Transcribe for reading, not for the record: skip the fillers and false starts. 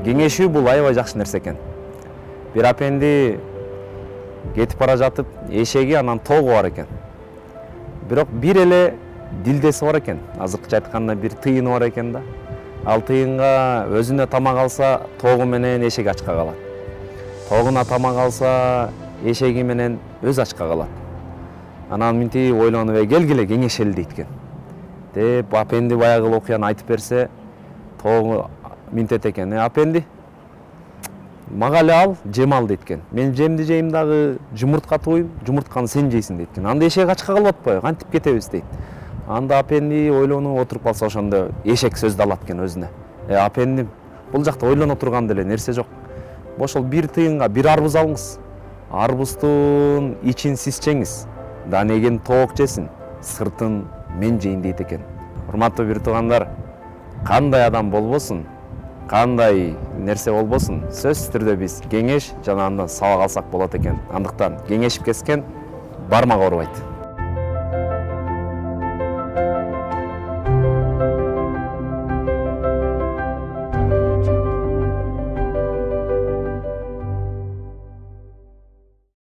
кеңешүү бул аябай жакшы нерсе экен. Бир апенди кетип бара жатып, эшеги анан тогу бар экен. Бирок бир эле дилдеси бар экен. Азыркыча айтканда бир тыйыны бар экен да. Ал тыйынга өзүнө тамак алса, тогу менен эшеги ачка калат. Тогуна тамак алса, эшеги менен өз ачка калат. Анан минтип ойлонуп, келгиле кеңешели дейт экен. Деп апенди баягы окуяны айтып берсе, тогу минтет экен. Апенди, мага эле ал, жем ал дейт экен. Мен жемди жейм дагы, жумуртка тууйм, жумуртканы сен жейсиң дейт экен. Анда эшек ачка калып атпайбы? Кантип кетебиз дейт. Анда апенди ойлонуп отуруп калса, ошондо эшек сөздү алат экен өзүнө. Апендим, бул жакта ойлоно турган деле нерсе жок. Ошол бир тыйынга бир арбуз алыңыз. Арбуздун ичин сиз жеңиз. Данеген тоок жесин, сыртын мен жейин дейт экен. Урматтуу бир туугандар, кандай адам болбосун, кандай нерсе болбосун, сөзсүз түрдө биз кеңеш жана андан сабак алсак болот экен. Андыктан кеңешип кеткен бармак оорубайт.